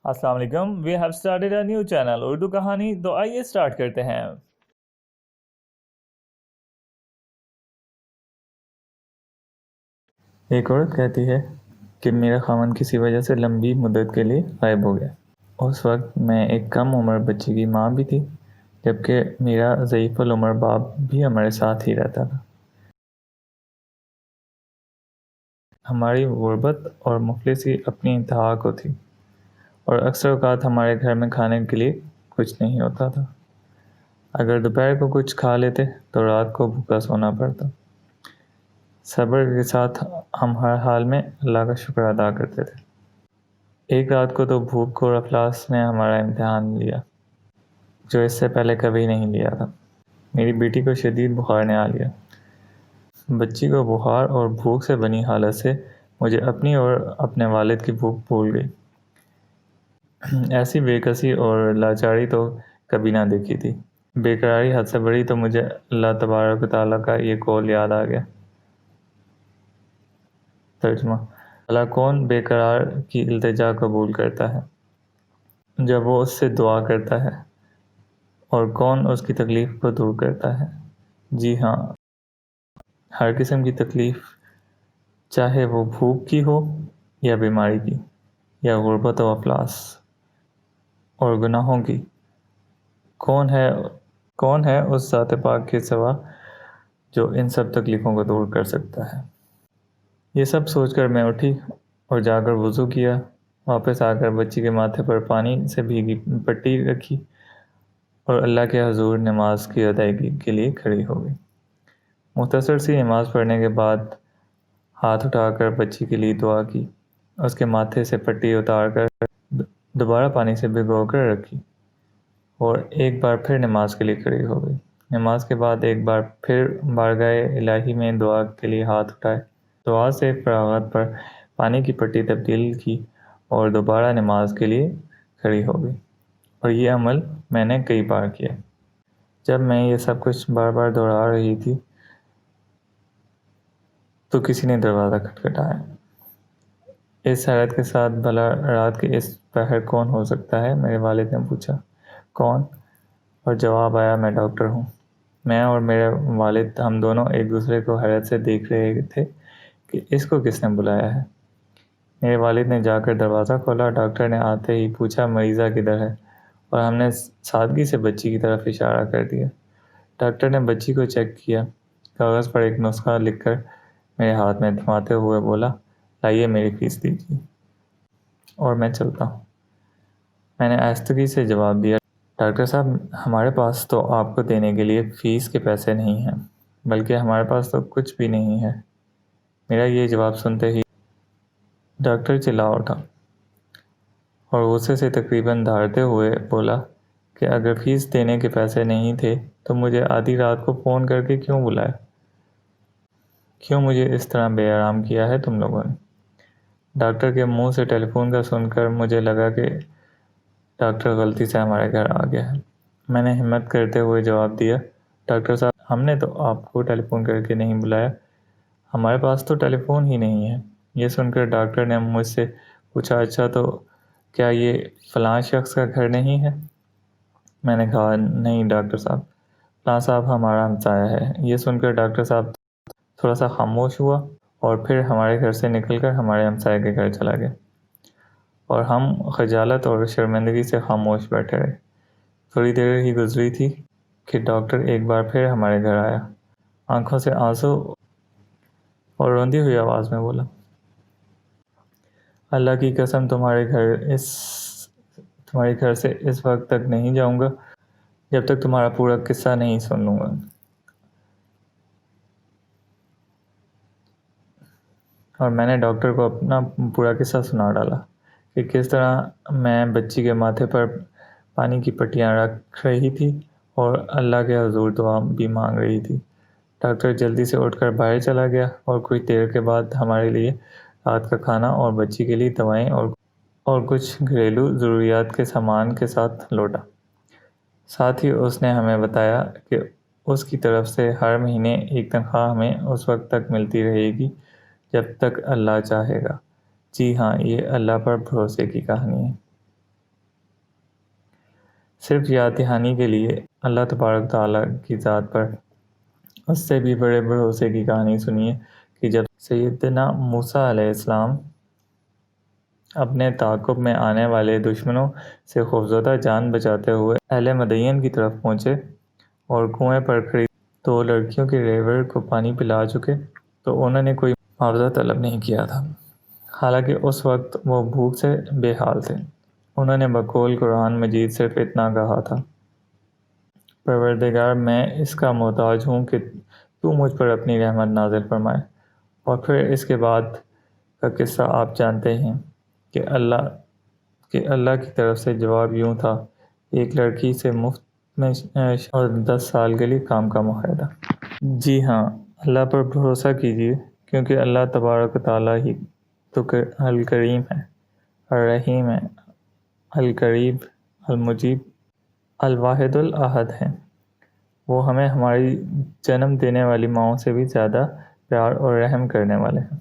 السلام علیکم. We have started a new channel Urdu کہانی. تو آئیے اسٹارٹ کرتے ہیں. ایک عورت کہتی ہے کہ میرا خاوند کسی وجہ سے لمبی مدت کے لیے غائب ہو گیا. اس وقت میں ایک کم عمر بچی کی ماں بھی تھی، جبکہ میرا ضعیف العمر باپ بھی ہمارے ساتھ ہی رہتا تھا. ہماری غربت اور مفلسی اپنی انتہا کو تھی، اور اکثر اوقات ہمارے گھر میں کھانے کے لیے کچھ نہیں ہوتا تھا. اگر دوپہر کو کچھ کھا لیتے تو رات کو بھوکا سونا پڑتا. صبر کے ساتھ ہم ہر حال میں اللہ کا شکر ادا کرتے تھے. ایک رات کو تو بھوک اور افلاس نے ہمارا امتحان لیا، جو اس سے پہلے کبھی نہیں لیا تھا. میری بیٹی کو شدید بخار نے آ لیا. بچی کو بخار اور بھوک سے بنی حالت سے مجھے اپنی اور اپنے والد کی بھوک بھول گئی. ایسی بے کسی اور لاچاری تو کبھی نہ دیکھی تھی. بے قراری حد سے بڑی تو مجھے اللہ تبارک و تعالیٰ کا یہ قول یاد آ گیا. ترجمہ: اللہ کون بے قرار کی التجا قبول کرتا ہے جب وہ اس سے دعا کرتا ہے، اور کون اس کی تکلیف کو دور کرتا ہے. جی ہاں، ہر قسم کی تکلیف، چاہے وہ بھوک کی ہو یا بیماری کی یا غربت و افلاس اور گناہوں کی. کون ہے اس ذات پاک کے سوا جو ان سب تکلیفوں کو دور کر سکتا ہے. یہ سب سوچ کر میں اٹھی اور جا کر وضو کیا. واپس آ کر بچی کے ماتھے پر پانی سے بھیگی پٹی رکھی اور اللہ کے حضور نماز کی ادائیگی کے لیے کھڑی ہو گئی. مختصر سی نماز پڑھنے کے بعد ہاتھ اٹھا کر بچی کے لیے دعا کی. اس کے ماتھے سے پٹی اتار کر دوبارہ پانی سے بھگو کر رکھی اور ایک بار پھر نماز کے لیے کھڑی ہو گئی. نماز کے بعد ایک بار پھر بارگاہ الہی میں دعا کے لیے ہاتھ اٹھائے. دعا سے فراغت پر پانی کی پٹی تبدیل کی اور دوبارہ نماز کے لیے کھڑی ہو گئی. اور یہ عمل میں نے کئی بار کیا. جب میں یہ سب کچھ بار بار دہرا رہی تھی تو کسی نے دروازہ کھٹکھٹایا. اس حیرت کے ساتھ بھلا رات کے اس پہر کون ہو سکتا ہے؟ میرے والد نے پوچھا. کون؟ اور جواب آیا، میں ڈاکٹر ہوں. میں اور میرے والد ہم دونوں ایک دوسرے کو حیرت سے دیکھ رہے تھے کہ اس کو کس نے بلایا ہے. میرے والد نے جا کر دروازہ کھولا. ڈاکٹر نے آتے ہی پوچھا، مریضہ کدھر ہے؟ اور ہم نے سادگی سے بچی کی طرف اشارہ کر دیا. ڈاکٹر نے بچی کو چیک کیا، کاغذ پر ایک نسخہ لکھ کر میرے ہاتھ میں تھماتے ہوئے بولا، لائیے میری فیس دیجیے اور میں چلتا ہوں. میں نے آہستگی سے جواب دیا، ڈاکٹر صاحب، ہمارے پاس تو آپ کو دینے کے لیے فیس کے پیسے نہیں ہیں، بلکہ ہمارے پاس تو کچھ بھی نہیں ہے. میرا یہ جواب سنتے ہی ڈاکٹر چلا اٹھا اور غصے سے تقریباً دھاڑتے ہوئے بولا کہ اگر فیس دینے کے پیسے نہیں تھے تو مجھے آدھی رات کو فون کر کے کیوں بلایا؟ کیوں مجھے اس طرح بے آرام کیا ہے تم لوگوں نے؟ ڈاکٹر کے منہ سے ٹیلی فون کا سن کر مجھے لگا کہ ڈاکٹر غلطی سے ہمارے گھر آ گیا ہے. میں نے ہمت کرتے ہوئے جواب دیا، ڈاکٹر صاحب، ہم نے تو آپ کو ٹیلی فون کر کے نہیں بلایا، ہمارے پاس تو ٹیلی فون ہی نہیں ہے. یہ سن کر ڈاکٹر نے مجھ سے پوچھا، اچھا تو کیا یہ فلاں شخص کا گھر نہیں ہے؟ میں نے کہا، نہیں ڈاکٹر صاحب، فلاں صاحب ہمارا ہمسایہ ہے. یہ سن کر ڈاکٹر صاحب تھوڑا سا خاموش ہوا اور پھر ہمارے گھر سے نکل کر ہمارے ہمسائے کے گھر چلا گیا، اور ہم خجالت اور شرمندگی سے خاموش بیٹھے رہے. تھوڑی دیر ہی گزری تھی کہ ڈاکٹر ایک بار پھر ہمارے گھر آیا. آنکھوں سے آنسو اور روندی ہوئی آواز میں بولا، اللہ کی قسم، تمہارے گھر سے اس وقت تک نہیں جاؤں گا جب تک تمہارا پورا قصہ نہیں سن لوں گا. اور میں نے ڈاکٹر کو اپنا پورا قصہ سنا ڈالا کہ کس طرح میں بچی کے ماتھے پر پانی کی پٹیاں رکھ رہی تھی اور اللہ کے حضور دعا بھی مانگ رہی تھی. ڈاکٹر جلدی سے اٹھ کر باہر چلا گیا اور کچھ دیر کے بعد ہمارے لیے رات کا کھانا اور بچی کے لیے دوائیں اور کچھ گھریلو ضروریات کے سامان کے ساتھ لوٹا. ساتھ ہی اس نے ہمیں بتایا کہ اس کی طرف سے ہر مہینے ایک تنخواہ ہمیں اس وقت تک ملتی رہے گی جب تک اللہ چاہے گا. جی ہاں، یہ اللہ پر بھروسے کی کہانی ہے. صرف یاد دہانی کے لیے اللہ تبارک تعالیٰ کی ذات پر اس سے بھی بڑے بھروسے کی کہانی سنیے کہ جب سیدنا موسیٰ علیہ السلام اپنے تعاقب میں آنے والے دشمنوں سے خوفزدہ جان بچاتے ہوئے اہل مدین کی طرف پہنچے اور کنویں پر کھڑی 2 لڑکیوں کے ریوڑ کو پانی پلا چکے تو انہوں نے کوئی معاوضہ طلب نہیں کیا تھا، حالانکہ اس وقت وہ بھوک سے بے حال تھے۔ انہوں نے بقول قرآن مجید صرف اتنا کہا تھا، پروردگار میں اس کا محتاج ہوں کہ تو مجھ پر اپنی رحمت نازل فرمائے۔ اور پھر اس کے بعد کا قصہ آپ جانتے ہیں کہ اللہ کی طرف سے جواب یوں تھا، ایک لڑکی سے مفت میں اور 10 سال کے لیے کام کا معاہدہ۔ جی ہاں، اللہ پر بھروسہ کیجیے، کیونکہ اللہ تبارک و تعالیٰ ہی تو الکریم ہے، الرحیم ہے، القریب، المجیب، الواحد الاحد ہے۔ وہ ہمیں ہماری جنم دینے والی ماؤں سے بھی زیادہ پیار اور رحم کرنے والے ہیں۔